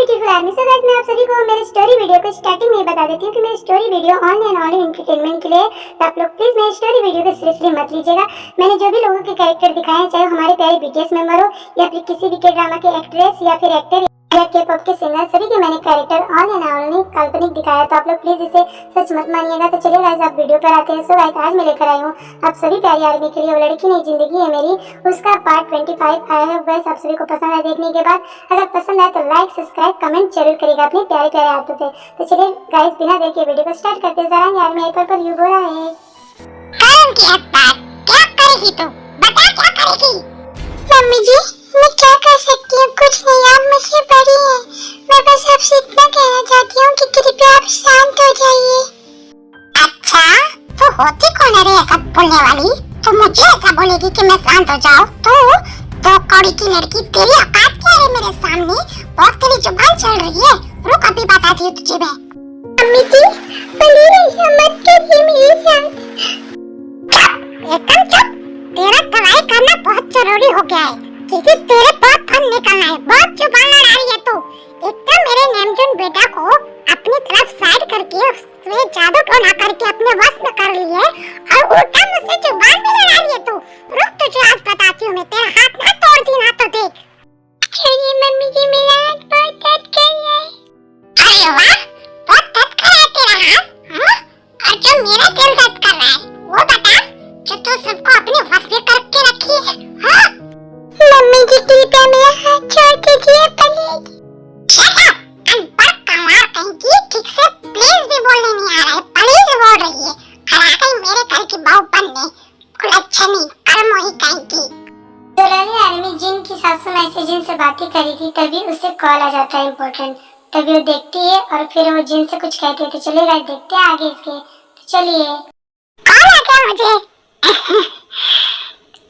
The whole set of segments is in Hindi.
Beautiful army. सो गाइस, मैं आप सभी को मेरे स्टोरी वीडियो को स्टार्टिंग में ही बता देती हूँ कि मेरी story video only and only entertainment के लिए। तो आप लोग प्लीज मेरी स्टोरी वीडियो को सीरियसली मत लीजिएगा। मैंने जो भी लोगों के कैरेक्टर दिखाए हैं, चाहे हमारे प्यारे बीटीएस मेंबर हो या फिर किसी भी के ड्रामा के एक्ट्रेस या फिर एक्टर या के-पॉप के सिंगर, सभी के मैंने कैरेक्टर ऑनली एंड ऑनली काल्पनिक दिखाया। तो आप लोग प्लीज इसे सच मत मानिएगा। तो चलिए गाइस, आप वीडियो पर आते हैं। सो गाइस, आज मैं लेकर आई हूँ आप सभी प्यारी आर्मी के लिए वो लड़की नहीं जिंदगी है मेरी, उसका पार्ट 25 आया है। गाइस, आप सभी को पसंद आया देखने के बाद? अगर पसंद आए तो लाइक सब्सक्राइब कमेंट जरूर करिएगा अपने प्यारे प्यारे हाथों से। तो चलिए गाइस, बिना देर के वीडियो को स्टार्ट करते हैं। जरा यार, मेरे पर यू बोला है काम की अवतार, क्या करेगी तू? बता क्या करेगी? मम्मी जी, मैं क्या कर सकती हूँ? कुछ नहीं, आप मुझसे बड़ी हैं। मैं बस आपसे इतना कहना चाहती हूँ कि कृपया आप शांत हो जाइए। अच्छा, तो होती कौन है रे ऐसा बोलने वाली? तो मुझे ऐसा बोलेगी कि मैं शांत हो जाऊँ? तो कौड़ी की लड़की, तेरी औकात क्या है मेरे सामने? बहुत तेरी जुबान चल रही है। रुक, अभी बताती हूँ तुझे मैं। मम्मी जी, प्लीज ऐसा मत करिए मेरे साथ। एकदम चुप। तेरा दवाई करना बहुत जरूरी हो गया है, क्योंकि तेरे बहुत फन निकलना है। बहुत जुबान लड़ा रही है तू। एकदम मेरे नेमजुन बेटा को अपनी तरफ साइड करके उसमें जादू टोना करके अपने वश में कर ली है, और उल्टा मुझसे जुबान भी लड़ा रही है तू। रुक, तुझे आज बताती हूँ मैं। तेरा हाथ ना तोड़ दी ना तो देख। छोड़िए मम्मी जी, मेरा हाथ बहुत दर्द कर रहा है। अरे वाह, बहुत दर्द कर रहा है तेरा हाथ? हाँ? और जो मेरा दिल दर्द कर रहा है वो बता, जो तू सबको अपने वश में करके रखी है। हाँ? मम्मी जी, कृपया मेरा हाथ छोड़ दीजिए प्लीज। शट अप, अनपढ़ कमार कहीं की। ठीक से प्लीज भी बोलने नहीं आ रहा है, प्लीज बोल रही है। और आ गई मेरे घर की बहू बनने, कुलच्छनी कर्मोही कहीं की। दुलारी आर्मी जिन की सासू माँ से जिन से बातें करी थी, तभी उसे कॉल आ जाता है इम्पोर्टेंट। तभी वो देखती है और फिर वो जिन से कुछ कहती है। तो चलिए गाइस, देखते हैं आगे इसके। तो चलिए। कौन आ गया मुझे?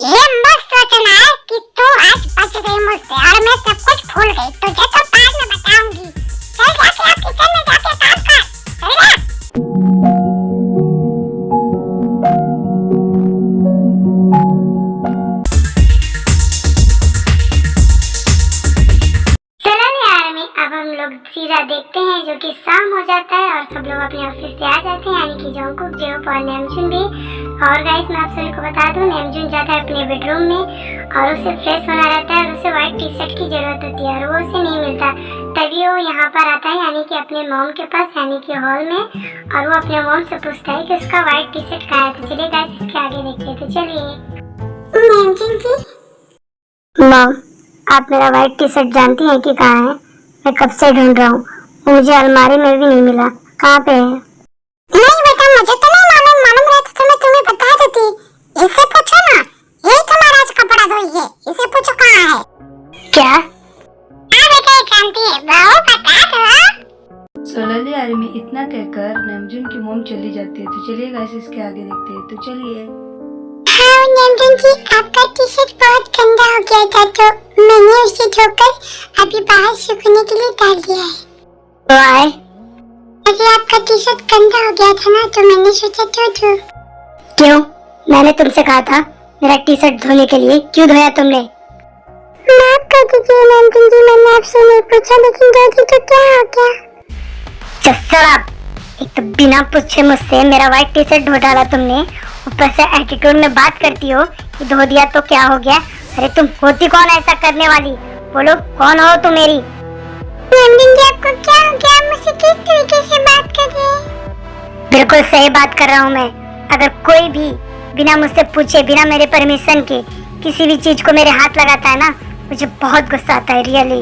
ये मस्त सोचना है कि तू आज बच गई मुझसे और मैं सब कुछ भूल गई। तुझे तो बाद में बताऊंगी। चल जाके आप किचन में जाके काम कर। चल जा। अब हम लोग सीधा देखते हैं, जो कि शाम हो जाता है और सब लोग अपने ऑफिस से आ जाते हैं, यानी कि जोंकुक, जेहोप और नेमजुन भी। और गाइस, मैं आप सभी को बता दूं, नेमजुन जाता है अपने बेडरूम में और उसे फ्रेश होना रहता है और उसे व्हाइट टी शर्ट की जरूरत होती है और वो उसे नहीं मिलता। तभी वो यहाँ पर आता है, यानी कि अपने मॉम के पास, यानी कि हॉल में, और वो अपने मॉम से पूछता है कि उसका व्हाइट टी शर्ट कहाँ है। तो चलिए गाइस, इसके आगे देखते हैं। तो चलिए। नेमजुन जी, मॉम, आप मेरा व्हाइट टी शर्ट जानती हैं कि कहाँ है? मैं कब से ढूंढ रहा हूँ, मुझे अलमारी में भी नहीं मिला। कहाँ पे है? नहीं बेटा, मुझे तो नहीं मालूम रहता तो मैं तुम्हें बता देती। इसे पूछो ना, यही तुम्हारा आज कपड़ा धोई है। इसे पूछो कहाँ है। क्या? हाँ बेटा, ये जानती है। बहू बता दो। सोनाली आर्मी इतना कहकर नेमजुन की मोम चली जाती है। तो चलिए गाइस, इसके आगे देखते हैं। तो चलिए। हाँ नेमजुन जी, आपका टी शर्ट बहुत गंदा हो गया था, तो मैंने उसे धोकर अभी बाहर सूखने के लिए डाल दिया है। वाई? अरे आपका टी शर्ट गंदा हो गया था ना, तो मैंने सोचा धो दूं। क्यों? मैंने तुमसे कहा था मेरा टी शर्ट धोने के लिए, क्यों धोया तुमने? माफ कर दीजिए नेमजुन जी, मैंने आपसे नहीं पूछा, लेकिन धो दी तो क्या हो गया? चुप। एक तो बिना पूछे मुझसे मेरा व्हाइट टी शर्ट धो डाला तुमने, ऊपर से एटीट्यूड में बात करती हो कि धो दिया तो क्या हो गया। अरे तुम होती कौन ऐसा करने वाली? बोलो, कौन हो तुम मेरी? नेमजुन जी, आपको क्या हो गया? मुझसे किस तरीके से बात कर रहे हैं? बिल्कुल सही बात कर रहा हूँ मैं। अगर कोई भी बिना मुझसे पूछे, बिना मेरे परमिशन के किसी भी चीज को मेरे हाथ लगाता है ना, मुझे बहुत गुस्सा आता है, रियली।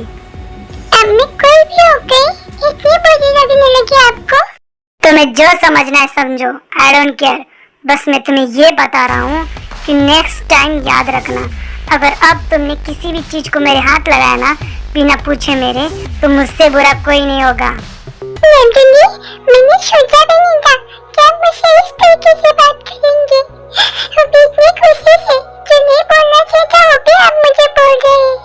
अम्मी, कोई भी हो गई, इतनी बुरी लगने लगी आपको? तुम्हें जो समझना है समझो, आई डोंट केयर। बस मैं तुम्हें ये बता रहा हूँ कि नेक्स्ट टाइम याद रखना, अगर अब तुमने किसी भी चीज को मेरे हाथ लगाया ना बिना पूछे मेरे, तो मुझसे बुरा कोई नहीं होगा। नेमजुन जी, मैंने सोचा भी नहीं था कि आप मुझसे इस तरीके से बात करेंगे। अब इतनी खुशी से जो नहीं बोलना चाहिए था वो भी आप मुझे बोल रहे हैं।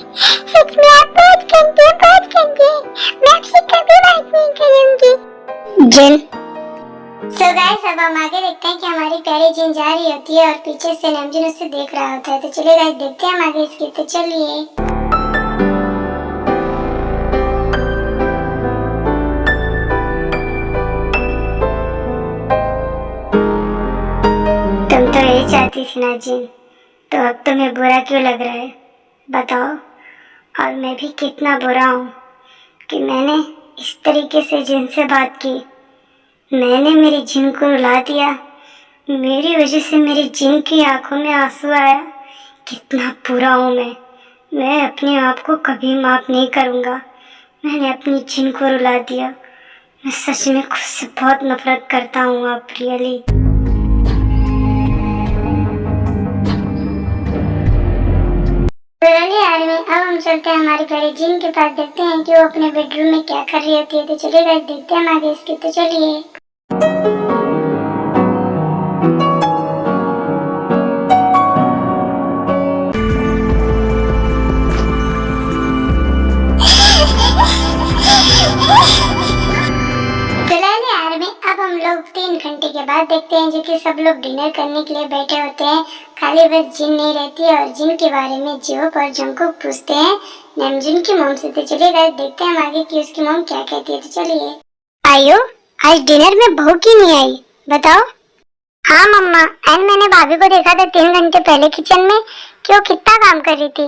सच में आप बहुत गंदे, बहुत गंदे। मैं आपसे कभी बात नहीं करूंगी। जिन। सो गाइस, अब हम आगे देखते हैं कि हमारी प्यारी जिन जा रही होती है और पीछे से नेमजुन उसे देख रहा होता है। तो चलिए गाइस, देखते हैं हम आगे इसकी। तो चलिए। ही चाहती थी ना जिन, तो अब तुम्हें बुरा क्यों लग रहा है बताओ। और मैं भी कितना बुरा हूँ कि मैंने इस तरीके से जिन से बात की। मैंने मेरी जिन को रुला दिया, मेरी वजह से मेरी जिन की आंखों में आंसू आया। कितना बुरा हूँ मैं अपने आप को कभी माफ नहीं करूँगा। मैंने अपनी जिन को रुला दिया। मैं सच में खुद से बहुत नफरत करता हूँ अब रियली। चलिए यार अब हम चलते हैं हमारी प्यारी जिन के पास, देखते हैं कि वो अपने बेडरूम में क्या कर रही होती है। तो चलिए गाइस देखते हैं हम आगे इसके। तो चलिए अब हम लोग 3 घंटे के बाद देखते हैं जो कि सब लोग डिनर करने के लिए बैठे होते हैं। खाली बस जिन नहीं रहती है और जिन के बारे में जियोप और जंगकुक पूछते हैं नामजून की मॉम से। तो चलिए गाइस देखते हैं हम आगे कि उसकी मॉम क्या कहती है। तो चलिए आयो, आज डिनर में बहू क्यों नहीं आई बताओ। हाँ मम्मा, एंड मैंने भाभी को देखा था 3 घंटे पहले किचन में कि वो कितना काम कर रही थी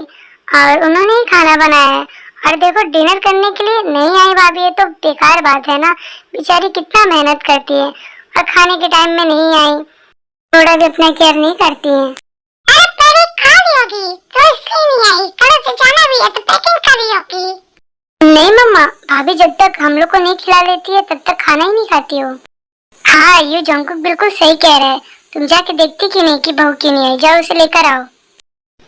और उन्होंने ही खाना बनाया है। और देखो डिनर करने के लिए नहीं आई भाभी, ये तो बेकार बात है ना। बेचारी कितना मेहनत करती है और खाने के टाइम में नहीं आई, थोड़ा भी अपना केयर नहीं करती है। अरे पहले खा ली होगी तो इसलिए नहीं आई, कल से जाना भी है तो पैकिंग कर रही होगी। नहीं मम्मा, भाभी जब तक हम लोग को नहीं खिला लेती है तब तक खाना ही नहीं खाती हो। हाँ ये जंगकुक बिल्कुल सही कह रहा है। तुम जाके देखती क्यों नहीं कि बहू क्यों नहीं आई, जाओ उसे लेकर आओ।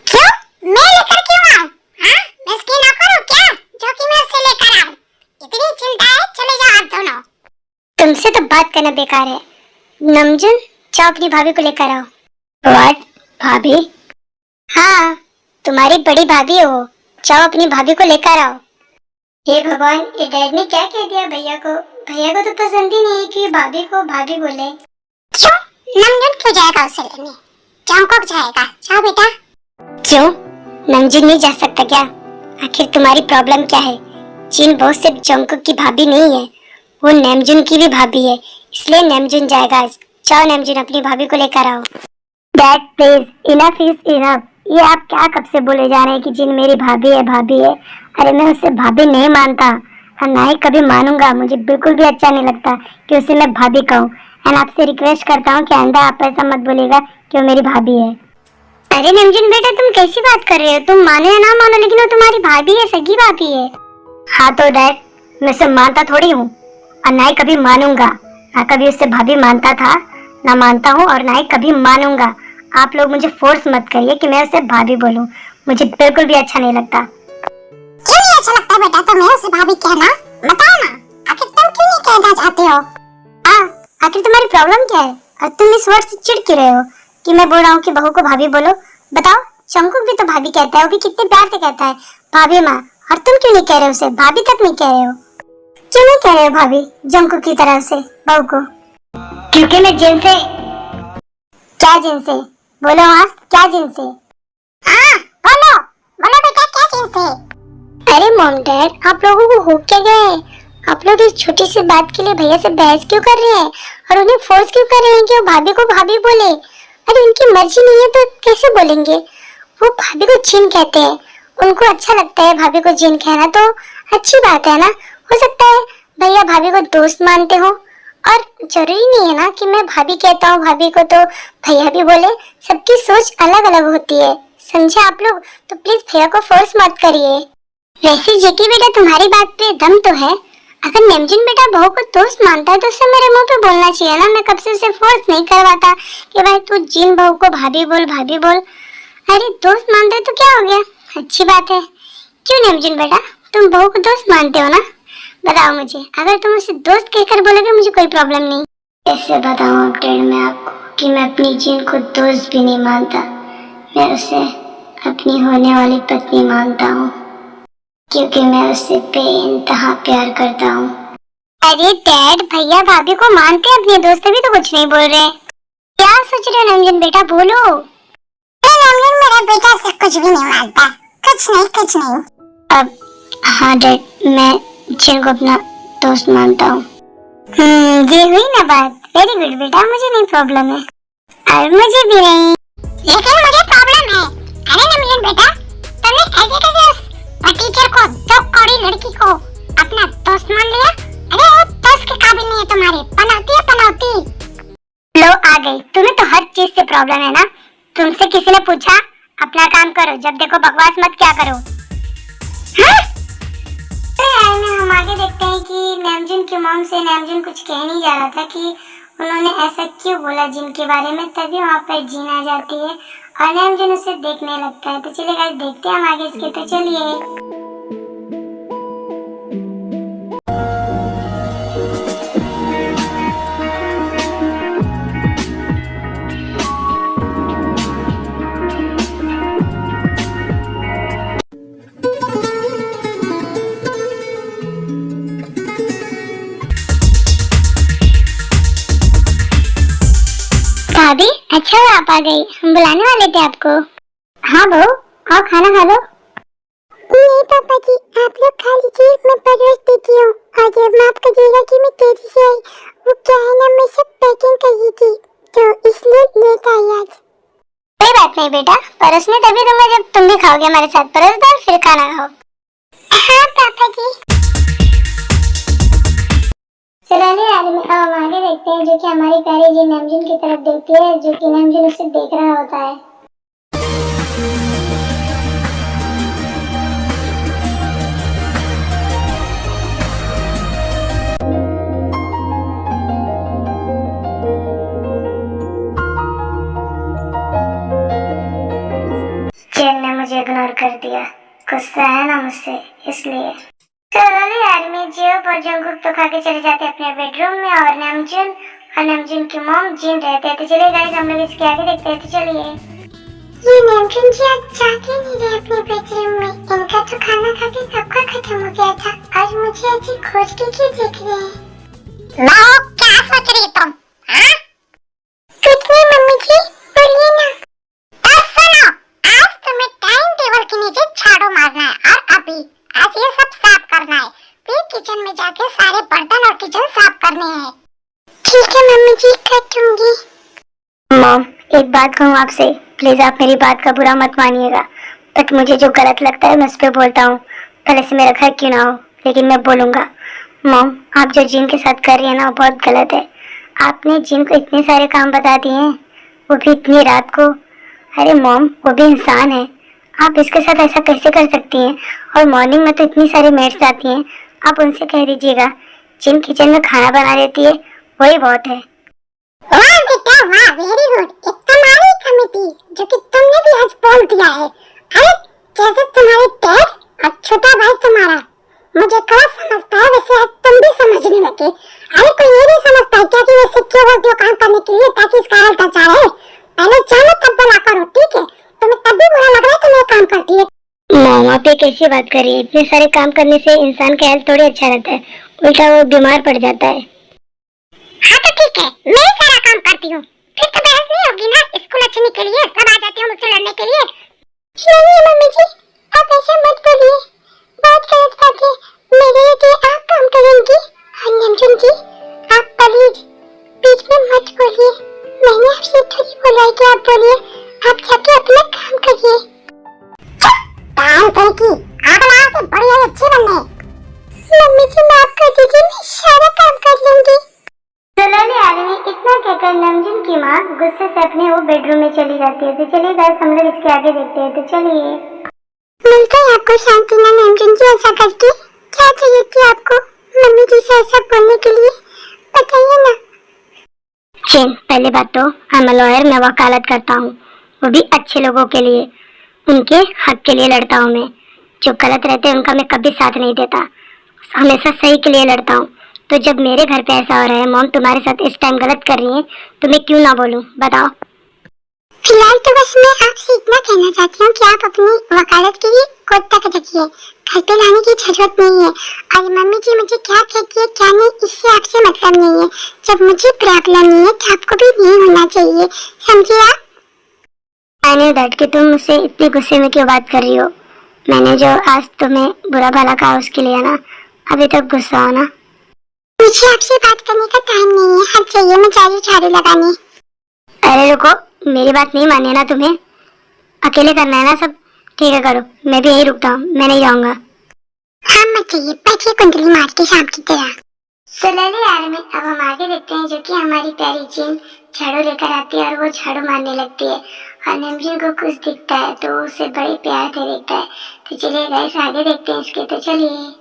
क्यों? मैं लेकर क्यों आऊं? हाँ, मैं उसकी नौकर हूं क्या जो कि मैं उसे लेकर आऊं? इतनी चिंता है, चले जाओ आप दोनों। तुमसे तो बात करना बेकार है। नामजून जाओ अपनी भाभी को लेकर आओ। व्हाट? भाभी? हाँ तुम्हारी बड़ी भाभी है वो, जाओ अपनी भाभी को लेकर आओ। हे भगवान, ये डैड ने क्या कह दिया भैया को। भैया को तो पसंद ही नहीं है कि भाभी को भाभी बोले। क्यों? नामजून क्यों जाएगा उसे लेने? जंगकुक जाएगा। जाओ बेटा। क्यों? नामजून नहीं जा सकता क्या? आखिर तुम्हारी प्रॉब्लम क्या है? जिन बहुत सिर्फ जंगकुक की भाभी नहीं है, वो नामजून की भी भाभी है, इसलिए नामजून जाएगा आज। जाओ नामजून अपनी भाभी को लेकर आओ। Dad please, enough is enough. ये आप क्या कब से बोले जा रहे हैं कि जिन मेरी भाभी है भाभी है। अरे मैं उसे भाभी नहीं मानता और ना ही कभी मानूंगा। मुझे बिल्कुल भी अच्छा नहीं लगता कि उसे मैं भाभी कहूँ। एंड आपसे रिक्वेस्ट करता हूँ कि आइंदा आप ऐसा मत बोलिएगा कि वो मेरी भाभी है। अरे नामजून बेटा, तुम कैसी बात कर रहे हो? तुम मानो या ना मानो लेकिन वो तुम्हारी भाभी है, सगी भाभी है। हाँ तो डैड, मैं उसे मानता थोड़ी हूँ और ना ही कभी मानूंगा। ना कभी उससे भाभी मानता था, ना मानता हूँ और ना ही कभी मानूंगा। आप लोग मुझे फोर्स मत करिए कि मैं उसे भाभी बोलूं। मुझे बिल्कुल भी अच्छा नहीं लगता। क्यों नहीं अच्छा लगता बेटा तुम्हें उसे भाभी कहना? बताओ ना, आखिर तुम क्यों नहीं कहना चाहते हो? हाँ, आखिर तुम्हारी प्रॉब्लम क्या है और तुम इस वर्ड से चिढ़ क्यों रहे हो कि मैं बोल रहा हूँ कि बहू को भाभी बोलो। बताओ, जंगकुक भी तो भाभी कहता है, वो भी कितने प्यार से कहता है भाभी माँ, और तुम क्यों नहीं कह रहे हो उसे भाभी तक नहीं कह रहे हो? क्यों नहीं कह रहे हो भाभी जंगकुक की तरह से बहू को? क्योंकि मैं जिन से। क्या जिन से? बोलो हाँ, क्या जिन से? हाँ बोलो, बोलो बेटा क्या चीज है? अरे मॉम डैड, आप लोगों को हो क्या गया है? आप लोग इस छोटी सी बात के लिए भैया से बहस क्यों कर रहे हैं और उन्हें फोर्स क्यों कर रहे हैं कि वो भाभी को भाभी बोले? अरे उनकी मर्जी नहीं है तो कैसे बोलेंगे? वो भाभी को जिन कहते हैं, उनको अच्छा लगता है भाभी को जिन कहना, तो अच्छी बात है ना। हो सकता है भैया भाभी को दोस्त मानते हो और जरूरी नहीं है ना कि मैं भाभी कहता हूँ भाभी को तो भैया भी बोले। सबकी सोच अलग अलग होती है, समझे आप लोग? तो प्लीज भैया को फोर्स मत करिए। वैसे जेकी बेटा, तुम्हारी बात पे दम तो है। अगर नामजून बेटा बहू को दोस्त मानता है तो उसे मेरे मुंह पे बोलना चाहिए ना। मैं कब से उसे फोर्स नहीं करवाता कि भाई तू जिन बहू को भाभी बोल भाभी बोल। अरे दोस्त मानते है तो क्या हो गया, अच्छी बात है। क्यों नामजून बेटा, तुम बहू को दोस्त मानते हो ना? बताओ मुझे, अगर तुम उसे दोस्त कहकर बोलोगे मुझे कोई प्रॉब्लम नहीं। कैसे बताऊं अपडेट में आपको कि मैं अपनी जिन को दोस्त भी नहीं मानता, मैं उसे अपनी होने वाली पत्नी मानता हूँ, क्योंकि मैं उससे बेइंतहा प्यार करता हूँ। अरे डैड, भैया भाभी को मानते हैं अपने दोस्त, भी तो कुछ नहीं बोल रहे। क्या सोच रहे हो नामजून बेटा, बोलो। नामजून मेरा बेटा से कुछ भी नहीं मानता, कुछ नहीं। अब हाँ डैड, मैं जिन को अपना दोस्त मानता हूँ। ये हुई ना बात। वेरी गुड बेटा, मुझे नहीं प्रॉब्लम है और मुझे भी नहीं। लेकिन मुझे प्रॉब्लम है। अरे नमजन बेटा, तुमने ऐसे कैसे उस टीचर को, दो कौड़ी लड़की को अपना दोस्त मान लिया? अरे वो दोस्त के काबिल नहीं है तुम्हारे, पनौती है पनौती। लो आ गई, तुम्हें तो हर चीज से प्रॉब्लम है ना। तुमसे किसी ने पूछा? अपना काम करो, जब देखो बकवास मत क्या करो। हाँ? हम आगे देखते हैं कि नैमजुन की मॉम से नैमजुन कुछ कह नहीं जा रहा था कि उन्होंने ऐसा क्यों बोला जिन के बारे में। तभी वहाँ पर जीन आ जाती है और नैमजुन उसे देखने लगता है। तो चलिए गाइस देखते हैं हम आगे इसके। तो चलिए भाभी, अच्छा हुआ आप आ गई, हम बुलाने वाले थे आपको। हाँ बहू, आओ खाना खा लो। नहीं पापा जी, आप लोग खा लीजिए, मैं परोस देती हूँ। और जब माफ करिएगा कि मैं तेजी से आई, वो क्या है ना, मैं सब पैकिंग कर रही थी तो इसलिए लेट आई आज। कोई बात नहीं बेटा, परोसने तभी दूंगा जब तुम भी खाओगे हमारे साथ। परोस दो फिर खाना खाओ। हाँ पापा जी। चलिए आगे देखते हैं, जो कि हमारी प्यारी जी नैमजुन की तरफ देखती है, जो कि नैमजुन उसे देख रहा होता है। चैन ने मुझे इग्नोर कर दिया, गुस्सा है ना मुझसे इसलिए। चलो यार, मैं जियोप और जंगकुक तो खा के चले जाते अपने बेडरूम में और नैमजुन की मॉम जिन रहते हैं। तो चलिए गाइस हम लोग इसके आगे देखते हैं। तो चलिए ये नैमजुन जी आज जाके नहीं रहे अपने बेडरूम में। इनका तो खाना खा के सबका खत्म हो गया था, आज मुझे ऐसे खोज के क्यों देख रहे हैं? लाओ, क्या सोच रही तुम? हाँ? कुछ नहीं मम्मी जी, बोलिए ना। सुनो, आज तुम्हें टाइम टेबल के नीचे झाड़ू मारना है और अभी आज ये सब साफ करना है। फिर किचन में जाके सारे बर्तन और किचन साफ करने हैं। ठीक है मम्मी जी, कर दूंगी। मॉम, एक बात कहूँ आपसे, प्लीज आप मेरी बात का बुरा मत मानिएगा, बट मुझे जो गलत लगता है मैं उस पर बोलता हूँ, भले से मेरा घर क्यों ना हो, लेकिन मैं बोलूँगा। मॉम, आप जो जिन के साथ कर रही है ना वो बहुत गलत है। आपने जिन को इतने सारे काम बता दिए हैं, वो भी इतनी रात को। अरे मॉम, वो भी इंसान है, आप इसके साथ ऐसा कैसे कर सकती हैं? और मॉर्निंग में तो इतनी सारी मेड्स आती हैं, आप उनसे कह दीजिएगा जिन किचन में खाना बना देती है वही बहुत है। वाह बेटा वाह, वेरी गुड। एक तुम्हारी कमिटी जो कि तुमने भी आज बोल दिया है। अरे जैसे तुम्हारे डैड और छोटा भाई तुम्हारा मुझे थोड़ा समझता है, वैसे आज तुम भी समझने लगे। अरे कोई ये नहीं समझता है क्या कि वैसे क्यों बोलते हो काम करने के लिए, ताकि इसका हाल अच्छा रहे। पहले जानो तब बोला करो, ठीक है? तुम्हें तब भी बुरा लग रहा है तो मैं काम करती है। मॉम, आप ये कैसी बात कर रही है? इतने सारे काम करने से इंसान का हेल्थ थोड़ी अच्छा रहता है, उल्टा वो बीमार पड़ जाता है। हाँ तो ठीक है, मैं ही सारा काम करती हूँ, फिर तो बहस नहीं होगी ना। स्कूल अच्छे के लिए सब आ जाते हैं मुझसे लड़ने के लिए। नहीं मम्मी जी, आप ऐसा मत बोलिए, बहुत गलत बात है। मेरे लिए आप काम करेंगी और नैमजुन जी आप प्लीज बीच में मत बोलिए। मैंने आपसे थोड़ी बोला है कि आप बोलिए, आप जाके अपना काम करिए। काम करेगी आप ना से बढ़िया अच्छी बनने। मम्मी जी माफ कर दीजिए, मैं सारा काम कर लूंगी। चलो आदमी, इतना कहकर नैमजुन की माँ गुस्से से अपने वो बेडरूम में चली जाती है। तो चलिए गाइस हम लोग इसके आगे देखते हैं। तो चलिए मिलता है आपको शांति ना नैमजुन जी, ऐसा करके क्या चाहिए थी आपको मम्मी जी से ऐसा बोलने के लिए, बताइए ना। जिन, पहली बात तो आई एम लॉयर, मैं वकालत करता हूँ, वो भी अच्छे लोगों के लिए, उनके हक के लिए लड़ता हूँ मैं। जो गलत रहते हैं उनका मैं कभी साथ नहीं देता, हमेशा सही के लिए लड़ता हूँ। तो जब मेरे घर पे ऐसा हो रहा है, मॉम तुम्हारे साथ इस टाइम गलत कर रही है, तो मैं क्यों ना बोलूं, बताओ। फिलहाल तो बस मैं आपसे इतना कहना चाहती हूँ कि आप अपनी वकालत के लिए कोर्ट तक रखिए, घर पे लाने की जरूरत नहीं है। और मम्मी जी मुझे क्या कहती है क्या नहीं, इससे आपसे मतलब नहीं है। जब मुझे प्रॉब्लम नहीं है तो आपको भी नहीं होना चाहिए, समझे आप? आई नो दैट कि तुम मुझसे इतने गुस्से में क्यों बात कर रही हो। मैंने जो आज तुम्हें बुरा भला कहा उसके लिए ना, अभी तक गुस्सा हो ना। मुझे आपसे बात करने का टाइम नहीं है, हट जाइए, मैं जा रही हूँ झाड़ू लगाने। अरे रुको, मेरी बात नहीं मानी है ना तुम्हें? अकेले करना है ना सब? ठीक है करो, मैं भी यही रुकता हूँ, मैं नहीं जाऊंगा। हाँ मत चाहिए, बैठिए कुंडली मार के शाम की तरह। सुलैली आर्मी, अब हम आगे देखते हैं जो कि हमारी प्यारी जिन झाड़ू लेकर आती है और वो झाड़ू मारने लगती है और नेमजुन को कुछ दिखता है तो वो उसे बड़े प्यार से देखता है। तो चलिए गाइस आगे देखते हैं इसके, तो चलिए।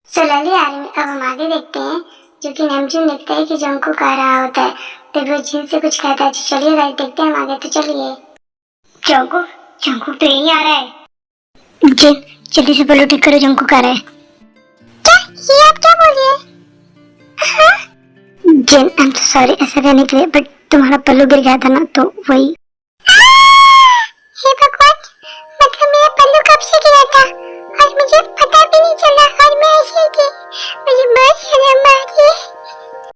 सुलैली आर्मी, अब हम आगे देखते हैं जो कि नेमजुन देखता है कि जंगकुक आ रहा होता है तो वो जिन से कुछ कहता है। तो चलिए गाइस देखते हैं हम आगे, तो चलिए। जंगकुक, जंगकुक तो यही आ रहा है। जिन जल्दी से पल्लू ठीक करो, जंगकुक आ रहा है। क्या ये आप क्या बोल रहे हैं? हाँ? जिन आई एम सॉरी ऐसा कहने के लिए, बट तुम्हारा पल्लू गिर गया था ना तो वही